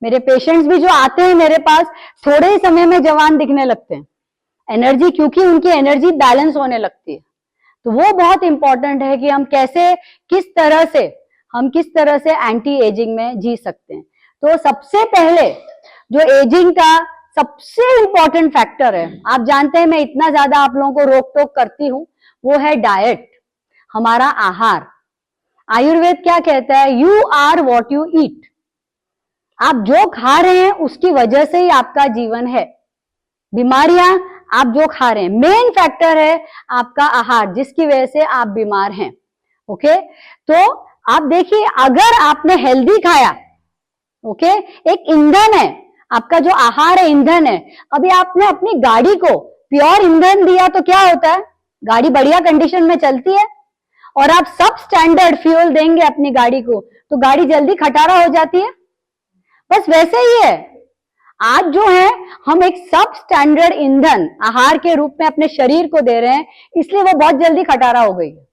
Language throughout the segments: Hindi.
मेरे पेशेंट्स भी जो आते हैं मेरे पास थोड़े ही समय में जवान दिखने लगते हैं, एनर्जी, क्योंकि उनकी एनर्जी बैलेंस होने लगती है। तो वो बहुत इंपॉर्टेंट है कि हम किस तरह से एंटी एजिंग में जी सकते हैं। तो सबसे पहले जो एजिंग का सबसे इंपॉर्टेंट फैक्टर है, आप जानते हैं मैं इतना ज्यादा आप लोगों को रोक टोक करती हूं, वो है डाइट, हमारा आहार। आयुर्वेद क्या कहता है? You are what you eat. आप जो खा रहे हैं उसकी वजह से ही आपका जीवन है। बीमारियां आप जो खा रहे हैं, मेन फैक्टर है आपका आहार, जिसकी वजह से आप बीमार हैं। ओके, तो आप देखिए, अगर आपने हेल्दी खाया, ओके, एक ईंधन है आपका, जो आहार है ईंधन है। अभी आपने अपनी गाड़ी को प्योर ईंधन दिया तो क्या होता है? गाड़ी बढ़िया कंडीशन में चलती है। और आप सब स्टैंडर्ड फ्यूल देंगे अपनी गाड़ी को तो गाड़ी जल्दी खटारा हो जाती है। बस वैसे ही है, आज जो है हम एक सब स्टैंडर्ड ईंधन आहार के रूप में अपने शरीर को दे रहे हैं, इसलिए वो बहुत जल्दी खटारा हो गई है।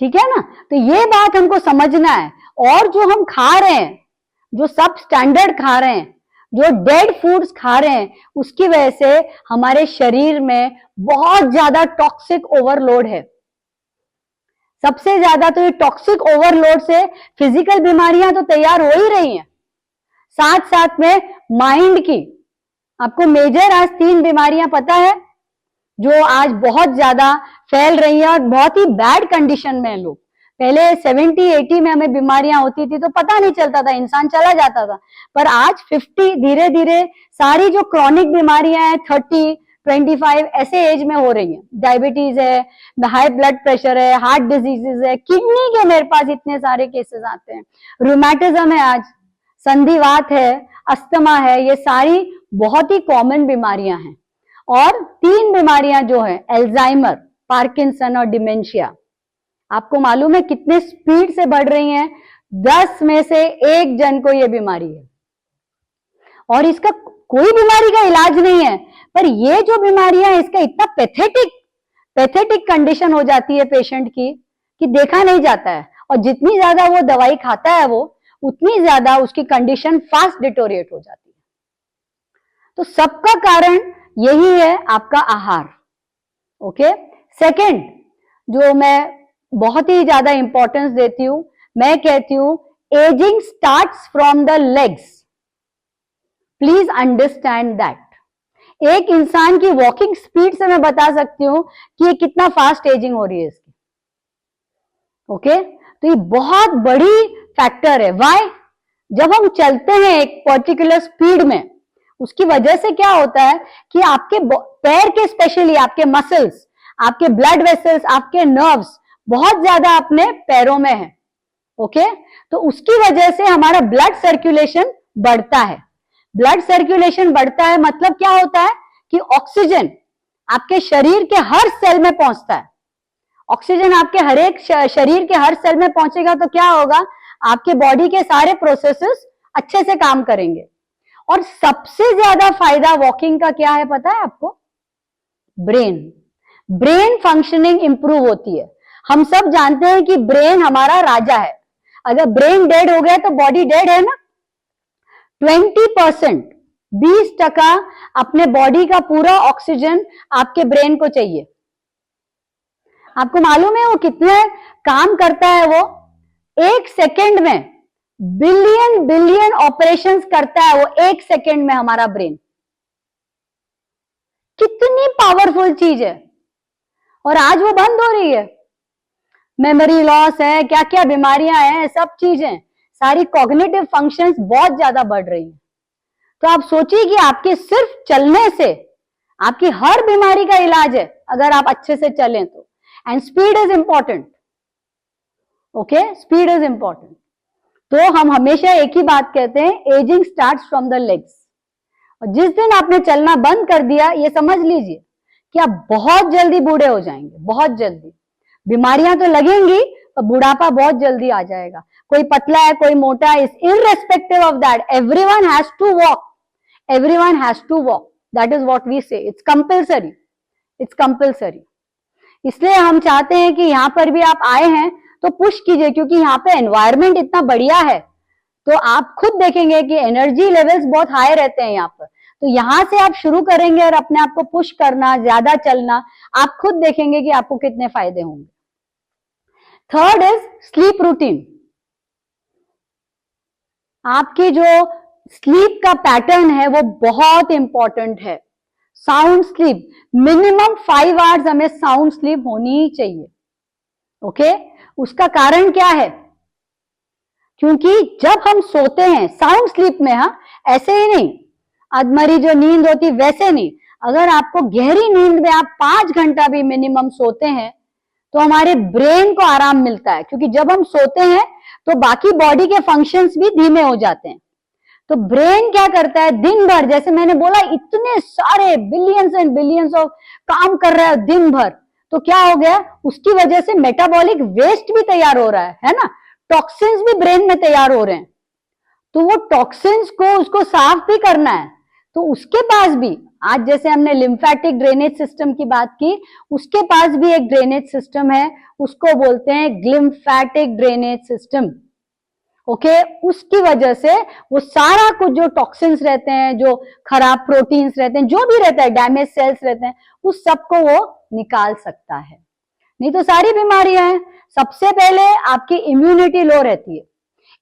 ठीक है ना? तो ये बात हमको समझना है। और जो हम खा रहे हैं, जो सब स्टैंडर्ड खा रहे हैं, जो डेड फूड्स खा रहे हैं, उसकी वजह से हमारे शरीर में बहुत ज्यादा टॉक्सिक ओवरलोड है। सबसे ज्यादा तो ये टॉक्सिक ओवरलोड से फिजिकल बीमारियां तो तैयार हो ही रही हैं, साथ साथ में माइंड की। आपको मेजर आज 3 बीमारियां पता है जो आज बहुत ज्यादा फैल रही है और बहुत ही बैड कंडीशन में है लोग। पहले 70-80 में हमें बीमारियां होती थी तो पता नहीं चलता था, इंसान चला जाता था। पर आज 50 धीरे धीरे सारी जो क्रॉनिक बीमारियां हैं 30-25 ऐसे एज में हो रही हैं। डायबिटीज है, हाई ब्लड प्रेशर है, हार्ट डिजीजेज है, किडनी के मेरे पास इतने सारे केसेस आते हैं, रूमेटिज्म है, आज संधिवात है, अस्थमा है, ये सारी बहुत ही कॉमन बीमारियां हैं। और 3 बीमारियां जो है, अल्जाइमर, पार्किंसन और डिमेंशिया, आपको मालूम है कितने स्पीड से बढ़ रही हैं? 10 में से 1 जन को ये बीमारी है और इसका कोई बीमारी का इलाज नहीं है। पर ये जो बीमारियां हैं, इसका इतना पैथेटिक कंडीशन हो जाती है पेशेंट की कि देखा नहीं जाता है। और जितनी ज्यादा वो दवाई खाता है वो उतनी ज्यादा उसकी कंडीशन फास्ट डिटोरिएट हो जाती है। तो सबका कारण यही है आपका आहार। ओके, सेकंड जो मैं बहुत ही ज्यादा इंपॉर्टेंस देती हूं, मैं कहती हूं ageing starts from the legs. Please understand that. एक इंसान की वॉकिंग स्पीड से मैं बता सकती हूं कि ये कितना फास्ट एजिंग हो रही है इसकी। ओके, तो ये बहुत बड़ी फैक्टर है। व्हाई? जब हम चलते हैं एक पर्टिकुलर स्पीड में, उसकी वजह से क्या होता है कि आपके पैर के, स्पेशली आपके मसल्स, आपके ब्लड वेसल्स, आपके नर्व्स बहुत ज्यादा अपने पैरों में है। ओके, तो उसकी वजह से हमारा ब्लड सर्कुलेशन बढ़ता है। ब्लड सर्कुलेशन बढ़ता है मतलब क्या होता है कि ऑक्सीजन आपके शरीर के हर सेल में पहुंचता है। ऑक्सीजन आपके हर एक शरीर के हर सेल में पहुंचेगा तो क्या होगा? आपके बॉडी के सारे प्रोसेसेस अच्छे से काम करेंगे। और सबसे ज्यादा फायदा वॉकिंग का क्या है पता है आपको? ब्रेन फंक्शनिंग इंप्रूव होती है। हम सब जानते हैं कि ब्रेन हमारा राजा है। अगर ब्रेन डेड हो गया तो बॉडी डेड है ना। 20%, 20% अपने बॉडी का पूरा ऑक्सीजन आपके ब्रेन को चाहिए। आपको मालूम है वो कितने काम करता है? वो 1 सेकेंड में बिलियन ऑपरेशंस करता है वो 1 सेकेंड में। हमारा ब्रेन कितनी पावरफुल चीज है और आज वो बंद हो रही है। मेमोरी लॉस है, क्या क्या बीमारियां हैं, सब चीजें, सारी कॉग्निटिव फंक्शंस बहुत ज्यादा बढ़ रही हैं। तो आप सोचिए कि आपके सिर्फ चलने से आपकी हर बीमारी का इलाज है अगर आप अच्छे से चलें तो। And speed is important. Okay, speed is important. तो हम हमेशा एक ही बात कहते हैं, ageing starts from the legs. और जिस दिन आपने चलना बंद कर दिया, ये समझ लीजिए कि आप बहुत जल्दी बूढ़े हो जाएंगे, बहुत जल्दी। बीमारियां तो लगेंगी पर बुढ़ापा बहुत जल्दी आ जाएगा। कोई पतला है, कोई मोटा है, irrespective of that, everyone has to walk, everyone has to walk. That is what we say, it's compulsory, it's compulsory. इसलिए हम चाहते हैं कि यहां पर भी आप आए हैं तो पुश कीजिए, क्योंकि यहाँ पे एनवायरमेंट इतना बढ़िया है। तो आप खुद देखेंगे कि एनर्जी लेवल्स बहुत हाई रहते हैं यहाँ पर। तो यहां से आप शुरू करेंगे और अपने आप को पुश करना, ज्यादा चलना, आप खुद देखेंगे कि आपको कितने फायदे होंगे। Third is sleep routine. आपकी जो स्लीप का पैटर्न है वो बहुत इंपॉर्टेंट है। साउंड स्लीप, मिनिमम 5 आवर्स हमें साउंड स्लीप होनी ही चाहिए। ओके, उसका कारण क्या है? क्योंकि जब हम सोते हैं साउंड स्लीप में, हाँ ऐसे ही नहीं अधमरी जो नींद होती वैसे नहीं, अगर आपको गहरी नींद में आप 5 घंटा भी मिनिमम सोते हैं तो हमारे ब्रेन को आराम मिलता है। क्योंकि जब हम सोते हैं तो बाकी बॉडी के फंक्शंस भी धीमे हो जाते हैं। तो ब्रेन क्या करता है दिन भर, जैसे मैंने बोला इतने सारे बिलियंस एंड बिलियंस ऑफ काम कर रहा है दिन भर, तो क्या हो गया, उसकी वजह से मेटाबॉलिक वेस्ट भी तैयार हो रहा है ना, टॉक्सिन्स भी ब्रेन में तैयार हो रहे हैं। तो वो टॉक्सिन्स को उसको साफ भी करना है। तो उसके पास भी, आज जैसे हमने लिम्फेटिक ड्रेनेज सिस्टम की बात की, उसके पास भी एक ड्रेनेज सिस्टम है, उसको बोलते हैं ग्लिम्फेटिक ड्रेनेज सिस्टम। ओके, उसकी वजह से वो सारा कुछ जो टॉक्सिन्स रहते हैं, जो खराब प्रोटीन्स रहते हैं, जो भी रहता है, डैमेज सेल्स रहते हैं, उस सबको वो निकाल सकता है। नहीं तो सारी बीमारियां हैं। सबसे पहले आपकी इम्यूनिटी लो रहती है।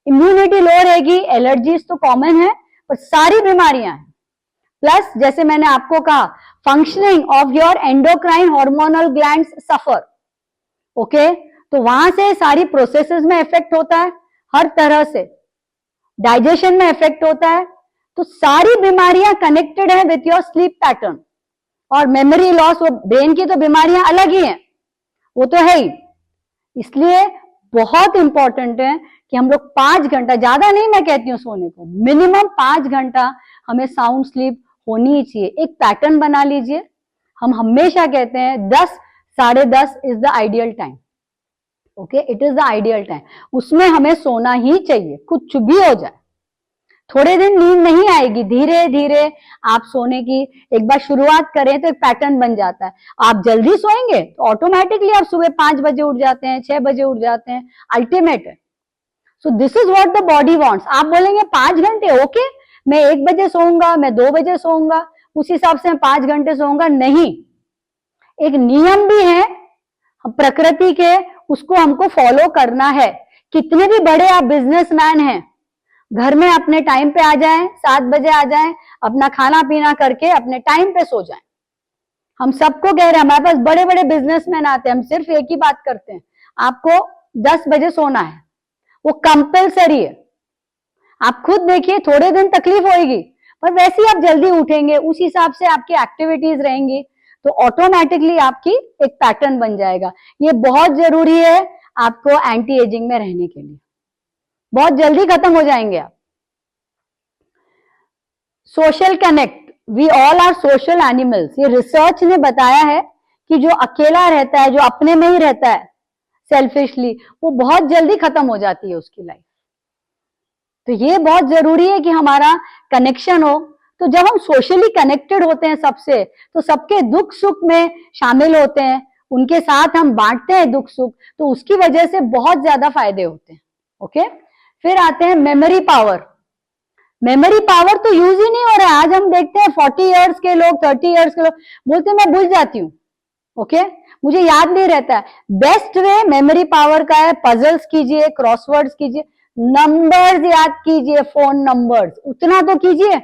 इम्यूनिटी लो रहेगी, एलर्जीज तो कॉमन है, पर सारी बीमारियां हैं। प्लस जैसे मैंने आपको कहा, functioning of your endocrine hormonal glands suffer. Okay, तो वहां से सारी प्रोसेसेस में इफेक्ट होता है, हर तरह से डाइजेशन में इफेक्ट होता है। तो सारी बीमारियां कनेक्टेड है विथ योर स्लीप पैटर्न। और मेमोरी लॉस, वो ब्रेन की तो बीमारियां अलग ही हैं, वो तो है ही। इसलिए बहुत इंपॉर्टेंट है कि हम लोग 5 घंटा, ज्यादा नहीं मैं कहती हूँ सोने को, मिनिमम 5 घंटा हमें साउंड स्लीप होनी ही चाहिए। एक पैटर्न बना लीजिए। हम हमेशा कहते हैं 10, 10:30 is the ideal time. Okay, it is the ideal time, उसमें हमें सोना ही चाहिए, कुछ भी हो जाए। थोड़े दिन नींद नहीं आएगी, धीरे धीरे आप सोने की एक बार शुरुआत करें तो एक पैटर्न बन जाता है। आप जल्दी सोएंगे तो ऑटोमेटिकली आप सुबह 5 बजे उठ जाते हैं, 6 बजे उठ जाते हैं, अल्टीमेट है। So this is what the body wants. आप बोलेंगे 5 घंटे, ओके मैं 1 बजे सोऊंगा, मैं 2 बजे सोऊंगा, उस हिसाब से मैं 5 घंटे सोऊंगा, नहीं। एक नियम भी है प्रकृति के, उसको हमको फॉलो करना है। कितने भी बड़े आप बिजनेसमैन हैं, घर में अपने टाइम पे आ जाएं, 7 बजे आ जाएं, अपना खाना पीना करके अपने टाइम पे सो जाएं। हम सबको कह रहे हैं, हमारे पास बड़े बड़े बिजनेसमैन आते हैं, हम सिर्फ एक ही बात करते हैं, आपको 10 बजे सोना है, वो कंपल्सरी है। आप खुद देखिए, थोड़े दिन तकलीफ होगी, पर वैसे ही आप जल्दी उठेंगे, उस हिसाब से आपकी एक्टिविटीज रहेंगी, तो ऑटोमेटिकली आपकी एक पैटर्न बन जाएगा। ये बहुत जरूरी है आपको एंटी एजिंग में रहने के लिए। बहुत जल्दी खत्म हो जाएंगे आप। Social connect, we all are social animals. ये रिसर्च ने बताया है कि जो अकेला रहता है, जो अपने में ही रहता है सेल्फिशली, वो बहुत जल्दी खत्म हो जाती है उसकी लाइफ। तो ये बहुत जरूरी है कि हमारा कनेक्शन हो। तो जब हम सोशली कनेक्टेड होते हैं सबसे, तो सबके दुख सुख में शामिल होते हैं, उनके साथ हम बांटते हैं दुख सुख, तो उसकी वजह से बहुत ज्यादा फायदे होते हैं। ओके, फिर आते हैं मेमोरी पावर। मेमोरी पावर तो यूज ही नहीं हो रहा है। आज हम देखते हैं 40 इयर्स के लोग, 30 इयर्स के लोग बोलते हैं मैं भूल जाती हूँ, ओके मुझे याद नहीं रहता है। बेस्ट वे मेमोरी पावर का है, पजल्स कीजिए, क्रॉसवर्ड्स कीजिए, नंबर्स याद कीजिए, फोन नंबर्स उतना तो कीजिए।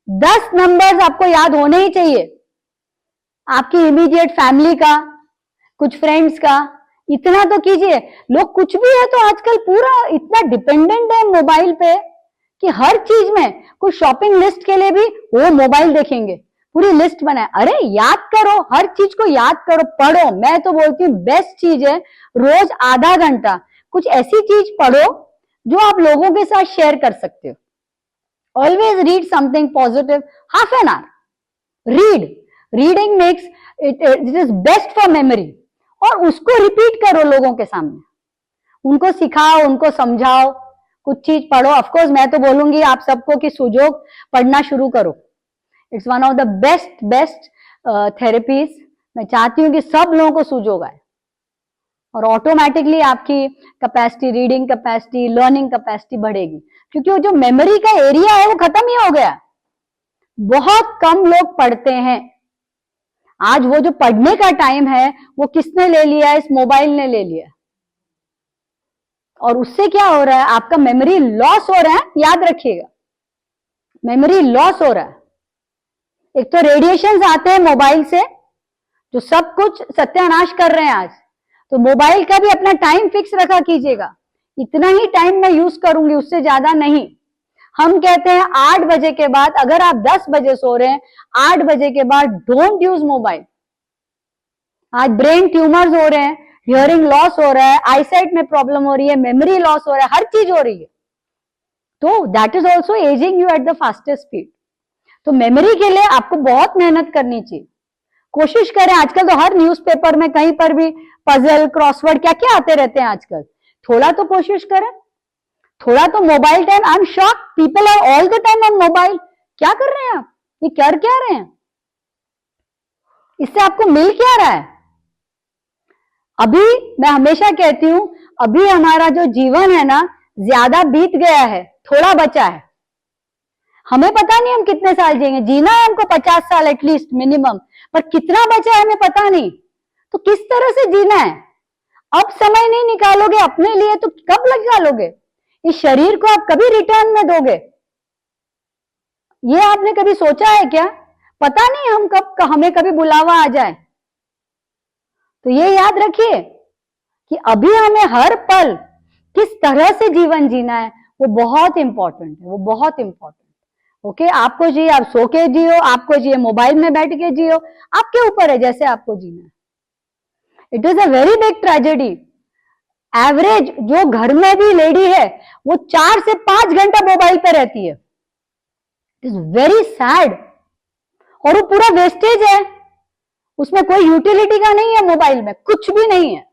10 नंबर्स आपको याद होने ही चाहिए, आपकी इमीडिएट फैमिली का, कुछ फ्रेंड्स का, इतना तो कीजिए। लोग कुछ भी है तो आजकल पूरा इतना डिपेंडेंट है मोबाइल पे कि हर चीज में, कुछ शॉपिंग लिस्ट के लिए भी वो मोबाइल देखेंगे, पूरी लिस्ट बनाए। अरे याद करो, हर चीज को याद करो, पढ़ो। मैं तो बोलती हूँ बेस्ट चीज है रोज आधा घंटा कुछ ऐसी चीज पढ़ो जो आप लोगों के साथ शेयर कर सकते हो। Always read something positive, half an hour read. Reading makes it is best for memory. और उसको रिपीट करो लोगों के सामने, उनको सिखाओ, उनको समझाओ, कुछ चीज पढ़ो। ऑफकोर्स मैं तो बोलूंगी आप सबको कि सुजोग पढ़ना शुरू करो। It's one of the best therapies. मैं चाहती हूँ कि सब लोगों को सुजोग आए। और ऑटोमेटिकली आपकी capacity, reading capacity, learning capacity बढ़ेगी, क्योंकि वो जो मेमोरी का एरिया है वो खत्म ही हो गया। बहुत कम लोग पढ़ते हैं। आज वो जो पढ़ने का टाइम है वो किसने ले लिया है? इस मोबाइल ने ले लिया। और उससे क्या हो रहा है? आपका मेमोरी लॉस हो रहा है, याद रखिएगा, मेमोरी लॉस हो रहा है। एक तो रेडिएशंस आते हैं मोबाइल से जो सब कुछ सत्यानाश कर रहे हैं आज। तो मोबाइल का भी अपना टाइम फिक्स रखा कीजिएगा, इतना ही टाइम मैं यूज करूंगी, उससे ज्यादा नहीं। हम कहते हैं 8 बजे के बाद, अगर आप 10 बजे सो रहे हैं, 8 बजे के बाद डोंट यूज मोबाइल। आज ब्रेन ट्यूमर्स हो रहे हैं, हियरिंग लॉस हो रहा है, आईसाइट में प्रॉब्लम हो रही है, मेमोरी लॉस हो रहा है, हर चीज हो रही है। तो that is also ageing you at the fastest speed. तो मेमोरी के लिए आपको बहुत मेहनत करनी चाहिए। कोशिश करें, आजकल तो हर न्यूज़पेपर में कहीं पर भी पजल, क्रॉसवर्ड, क्या क्या आते रहते हैं आजकल। थोड़ा तो कोशिश करें, थोड़ा तो mobile time. I am shock, people are all the time on mobile. क्या कर रहे हैं आप? ये कर क्या रहे हैं? इससे आपको मिल क्या रहा है? अभी मैं हमेशा कहती हूं, अभी हमारा जो जीवन है ना, ज्यादा बीत गया है, थोड़ा बचा है। हमें पता नहीं हम कितने साल जिएंगे। जीना है हमको 50 साल एटलीस्ट मिनिमम, पर कितना बचा है हमें पता नहीं। तो किस तरह से जीना है? अब समय नहीं निकालोगे अपने लिए तो कब निकालोगे? इस शरीर को आप कभी रिटर्न में दोगे? ये आपने कभी सोचा है क्या? पता नहीं हम कब, हमें कभी बुलावा आ जाए। तो ये याद रखिए कि अभी हमें हर पल किस तरह से जीवन जीना है, वो बहुत इंपॉर्टेंट है, वो बहुत इंपॉर्टेंट। ओके, आपको चाहिए आप सो के जियो, आपको चाहिए मोबाइल में बैठ के जियो, आपके ऊपर है जैसे आपको जीना है। It is a very big tragedy. Average जो घर में भी लेडी है वो 4 से 5 घंटा मोबाइल पे रहती है। It is very sad. और वो पूरा वेस्टेज है, उसमें कोई यूटिलिटी का नहीं है, मोबाइल में कुछ भी नहीं है।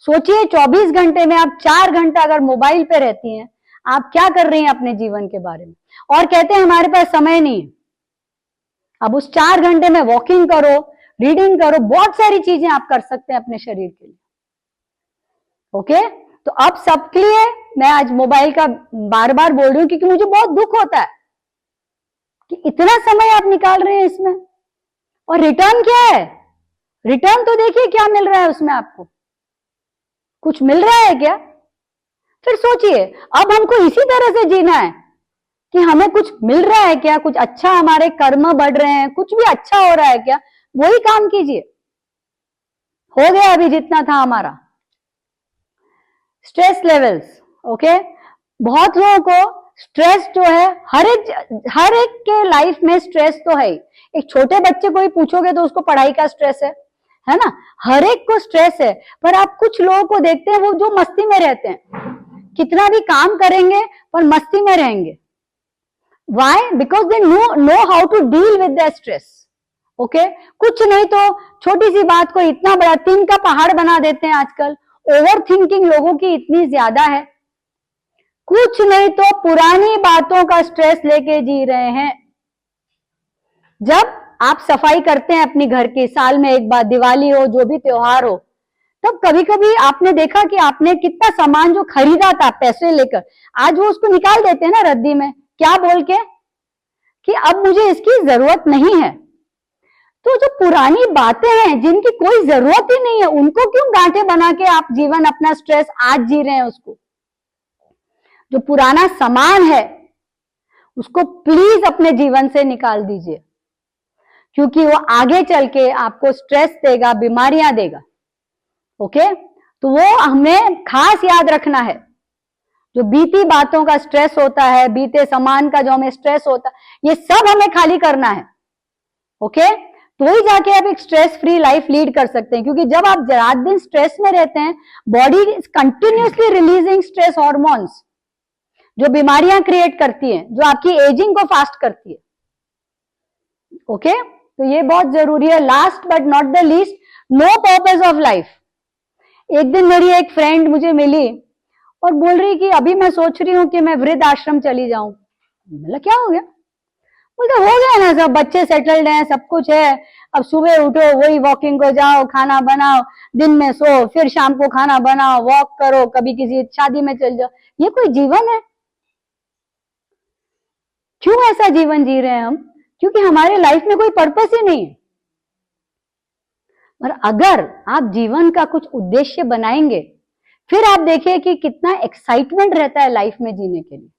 सोचिए 24 घंटे में आप 4 घंटा अगर मोबाइल पे रहती हैं, आप क्या कर रही हैं अपने जीवन के बारे में? और कहते हैं हमारे पास समय नहीं है। अब उस 4 घंटे में वॉकिंग करो, रीडिंग करो, बहुत सारी चीजें आप कर सकते हैं अपने शरीर के लिए। ओके, तो अब सबके लिए मैं आज मोबाइल का बार बार बोल रही हूं, क्योंकि मुझे बहुत दुख होता है कि इतना समय आप निकाल रहे हैं इसमें, और रिटर्न क्या है? रिटर्न तो देखिए क्या मिल रहा है उसमें। आपको कुछ मिल रहा है क्या? फिर सोचिए, अब हमको इसी तरह से जीना है कि हमें कुछ मिल रहा है क्या, कुछ अच्छा, हमारे कर्म बढ़ रहे हैं, कुछ भी अच्छा हो रहा है क्या? वही काम कीजिए। हो गया अभी जितना था हमारा। स्ट्रेस लेवल्स, ओके, बहुत लोगों को स्ट्रेस जो है, हर एक के लाइफ में स्ट्रेस तो है ही। एक छोटे बच्चे को ही पूछोगे तो उसको पढ़ाई का स्ट्रेस है ना? हर एक को स्ट्रेस है। पर आप कुछ लोगों को देखते हैं वो जो मस्ती में रहते हैं, कितना भी काम करेंगे पर मस्ती में रहेंगे। Why? Because they know how to deal with their stress. Okay? कुछ नहीं तो छोटी सी बात को इतना बड़ा tin का पहाड़ बना देते हैं आजकल। ओवर थिंकिंग लोगों की इतनी ज्यादा है। कुछ नहीं तो पुरानी बातों का स्ट्रेस लेके जी रहे हैं। जब आप सफाई करते हैं अपनी घर की, साल में एक बार, दिवाली हो, जो भी त्योहार हो, तब कभी कभी आपने देखा कि आपने कितना सामान जो खरीदा था पैसे लेकर, आज वो उसको निकाल देते हैं ना रद्दी में, क्या बोल के कि अब मुझे इसकी जरूरत नहीं है। तो जो पुरानी बातें हैं जिनकी कोई जरूरत ही नहीं है, उनको क्यों गांठे बना के आप जीवन अपना स्ट्रेस आज जी रहे हैं? उसको, जो पुराना सामान है उसको प्लीज अपने जीवन से निकाल दीजिए, क्योंकि वो आगे चल के आपको स्ट्रेस देगा, बीमारियां देगा। ओके, तो वो हमें खास याद रखना है। जो बीती बातों का स्ट्रेस होता है, बीते सामान का जो हमें स्ट्रेस होता है, ये सब हमें खाली करना है। ओके, तो ही जाके आप एक स्ट्रेस फ्री लाइफ लीड कर सकते हैं। क्योंकि जब आप रात दिन स्ट्रेस में रहते हैं, body continuously releasing stress hormones, जो बीमारियां क्रिएट करती हैं, जो आपकी एजिंग को फास्ट करती है। ओके, तो ये बहुत जरूरी है। Last but not the least, no purpose of life. एक दिन मेरी एक फ्रेंड मुझे मिली और बोल रही कि अभी मैं सोच रही हूं कि मैं वृद्ध आश्रम चली जाऊं। मतलब क्या हो गया? बोलते हो गया ना, सब बच्चे सेटल्ड हैं, सब कुछ है, अब सुबह उठो, वही वॉकिंग को जाओ, खाना बनाओ, दिन में सो, फिर शाम को खाना बनाओ, वॉक करो, कभी किसी शादी में चल जाओ। ये कोई जीवन है? क्यों ऐसा जीवन जी रहे हैं हम? क्योंकि हमारे लाइफ में कोई पर्पस ही नहीं है। और अगर आप जीवन का कुछ उद्देश्य बनाएंगे, फिर आप देखिए कि कितना एक्साइटमेंट रहता है लाइफ में जीने के लिए।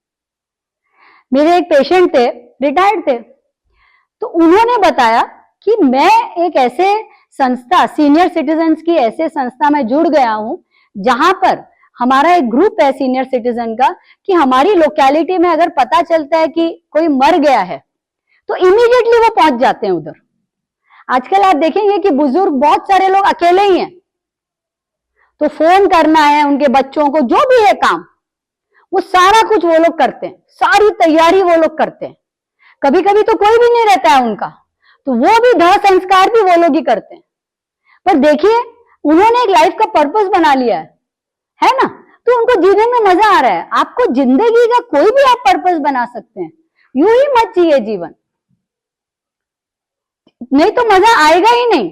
मेरे एक पेशेंट थे, रिटायर्ड थे, तो उन्होंने बताया कि मैं एक ऐसे संस्था, सीनियर सिटीजन्स की ऐसे संस्था में जुड़ गया हूं जहां पर हमारा एक ग्रुप है सीनियर सिटीजन का, कि हमारी लोकेलिटी में अगर पता चलता है कि कोई मर गया है तो इमीडिएटली वो पहुंच जाते हैं उधर। आजकल आप देखेंगे कि बुजुर्ग बहुत सारे लोग अकेले ही हैं, तो फोन करना है उनके बच्चों को, जो भी है काम, वो सारा कुछ वो लोग करते हैं, सारी तैयारी वो लोग करते हैं। कभी कभी तो कोई भी नहीं रहता है उनका, तो वो भी दाह संस्कार भी वो लोग ही करते हैं। पर देखिए, उन्होंने एक लाइफ का पर्पस बना लिया है ना, तो उनको जीने में मजा आ रहा है। आपको जिंदगी का कोई भी आप पर्पस बना सकते हैं, यूं ही मत जिए जीवन, नहीं तो मजा आएगा ही नहीं।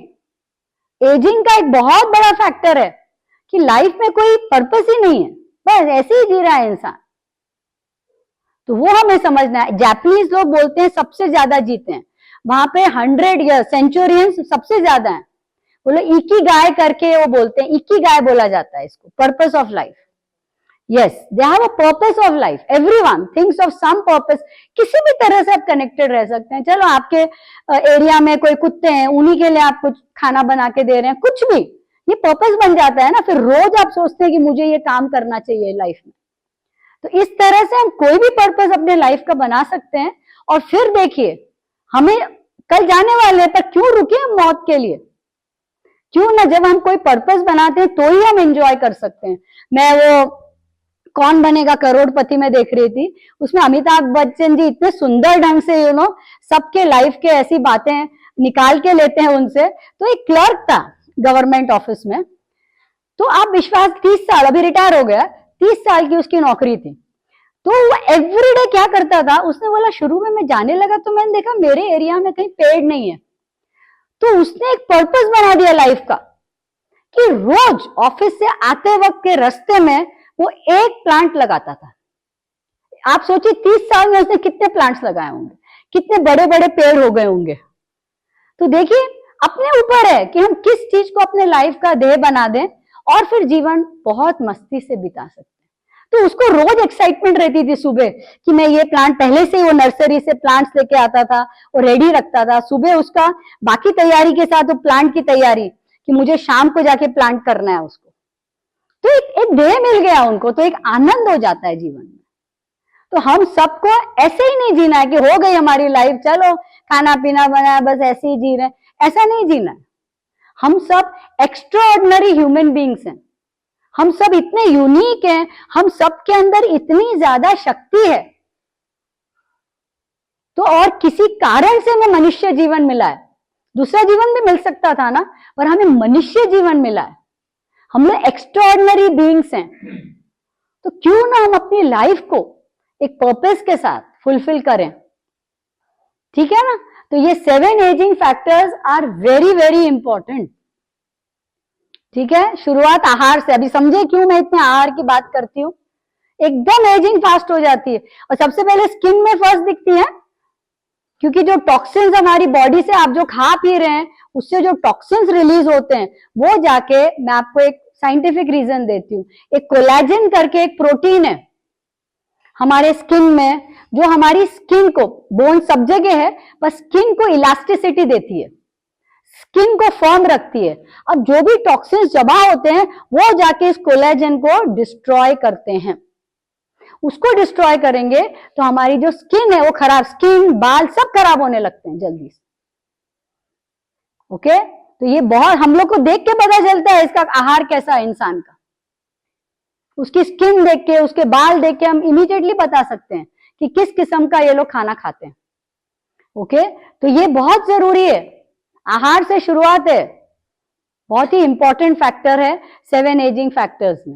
एजिंग का एक बहुत बड़ा फैक्टर है कि लाइफ में कोई पर्पस ही नहीं है, बस ऐसे ही जी रहा है इंसान। तो वो हमें समझना है। जापानीज लोग बोलते हैं सबसे ज्यादा जीते हैं, वहां पे 100 ईयर सेंचुरियंस सबसे ज्यादा है। बोले इकी गाय करके वो बोलते हैं, इकी गाय बोला जाता है इसको, purpose of life. Yes, they have a purpose of life, everyone thinks of some purpose. किसी भी तरह से आप कनेक्टेड रह सकते हैं। चलो आपके एरिया में कोई कुत्ते हैं, उन्हीं के लिए आप कुछ खाना बना के दे रहे हैं, कुछ भी, ये पर्पस बन जाता है ना। फिर रोज आप सोचते हैं कि मुझे ये काम करना चाहिए लाइफ में। तो इस तरह से हम कोई भी पर्पस अपने लाइफ का बना सकते हैं। और फिर देखिए, हमें कल जाने वाले हैं, पर क्यों रुके हम मौत के लिए? क्यों ना, जब हम कोई पर्पस बनाते हैं तो ही हम एंजॉय कर सकते हैं। मैं वो कौन बनेगा करोड़पति में देख रही थी, उसमें अमिताभ बच्चन जी इतने सुंदर ढंग से सबके लाइफ के ऐसी बातें निकाल के लेते हैं उनसे। तो एक क्लर्क था गवर्नमेंट ऑफिस में, तो आप विश्वास, 30 साल, अभी रिटायर हो गया, 30 साल की उसकी नौकरी थी। तो वो एवरीडे क्या करता था, उसने बोला शुरू में मैं जाने लगा तो मैंने देखा मेरे एरिया में कहीं पेड़ नहीं है, तो उसने एक पर्पस बना दिया लाइफ का कि रोज ऑफिस से आते वक्त के रास्ते में वो एक प्लांट लगाता था। आप सोचिए 30 साल में उसने कितने प्लांट्स लगाए होंगे, कितने बड़े बड़े पेड़ हो गए होंगे। तो देखिए, अपने ऊपर है कि हम किस चीज को अपने लाइफ का ध्येय बना दें और फिर जीवन बहुत मस्ती से बिता सकते हैं। तो उसको रोज एक्साइटमेंट रहती थी सुबह कि मैं ये प्लांट, पहले से वो नर्सरी से प्लांट्स लेके आता था, वो रेडी रखता था। सुबह उसका बाकी तैयारी के साथ वो प्लांट की तैयारी कि मुझे शाम को जाके प्लांट करना है उसको। तो एक ध्येय मिल गया उनको, तो एक आनंद हो जाता है जीवन में। तो हम सबको ऐसे ही नहीं जीना है कि हो गई हमारी लाइफ, चलो खाना पीना बनाया, बस ऐसे ही जी रहे हैं, ऐसा नहीं जीना है। हम सब एक्स्ट्राऑर्डिनरी ह्यूमन बींग्स हैं, हम सब इतने यूनिक हैं, हम सब के अंदर इतनी ज्यादा शक्ति है। तो और किसी कारण से हमें मनुष्य जीवन मिला है, दूसरा जीवन भी मिल सकता था ना, पर हमें मनुष्य जीवन मिला है। हम लोग एक्स्ट्राऑर्डिनरी बीइंग्स हैं। तो क्यों ना हम अपनी लाइफ को एक पर्पस के साथ फुलफिल करें, ठीक है ना। तो ये 7 ageing factors are very very important, ठीक है। शुरुआत आहार से, अभी समझे क्यों मैं इतने आहार की बात करती हूँ। एकदम एजिंग फास्ट हो जाती है, और सबसे पहले स्किन में फर्स्ट दिखती है, क्योंकि जो टॉक्सिन्स हमारी बॉडी से आप जो खा पी रहे हैं, उससे जो टॉक्सिन्स रिलीज होते हैं, वो जाके, मैं आपको एक साइंटिफिक रीजन देती हूँ, एक कोलेजन करके एक प्रोटीन है हमारे स्किन में, जो हमारी स्किन को, बोन सब जगह है, पर स्किन को इलास्टिसिटी देती है, स्किन को फर्म रखती है। अब जो भी टॉक्सिन्स जमा होते हैं वो जाके इस कोलेजन को डिस्ट्रॉय करते हैं। उसको डिस्ट्रॉय करेंगे तो हमारी जो स्किन है वो खराब, स्किन, बाल सब खराब होने लगते हैं जल्दी से। ओके, तो ये बहुत हम लोग को देख के पता चलता है इसका आहार कैसा है इंसान का। उसकी स्किन देख के, उसके बाल देख के हम इमीडिएटली बता सकते हैं कि किस किस्म का ये लोग खाना खाते हैं। ओके, तो ये बहुत जरूरी है, आहार से शुरुआत है, बहुत ही इंपॉर्टेंट फैक्टर है 7 एजिंग फैक्टर्स में।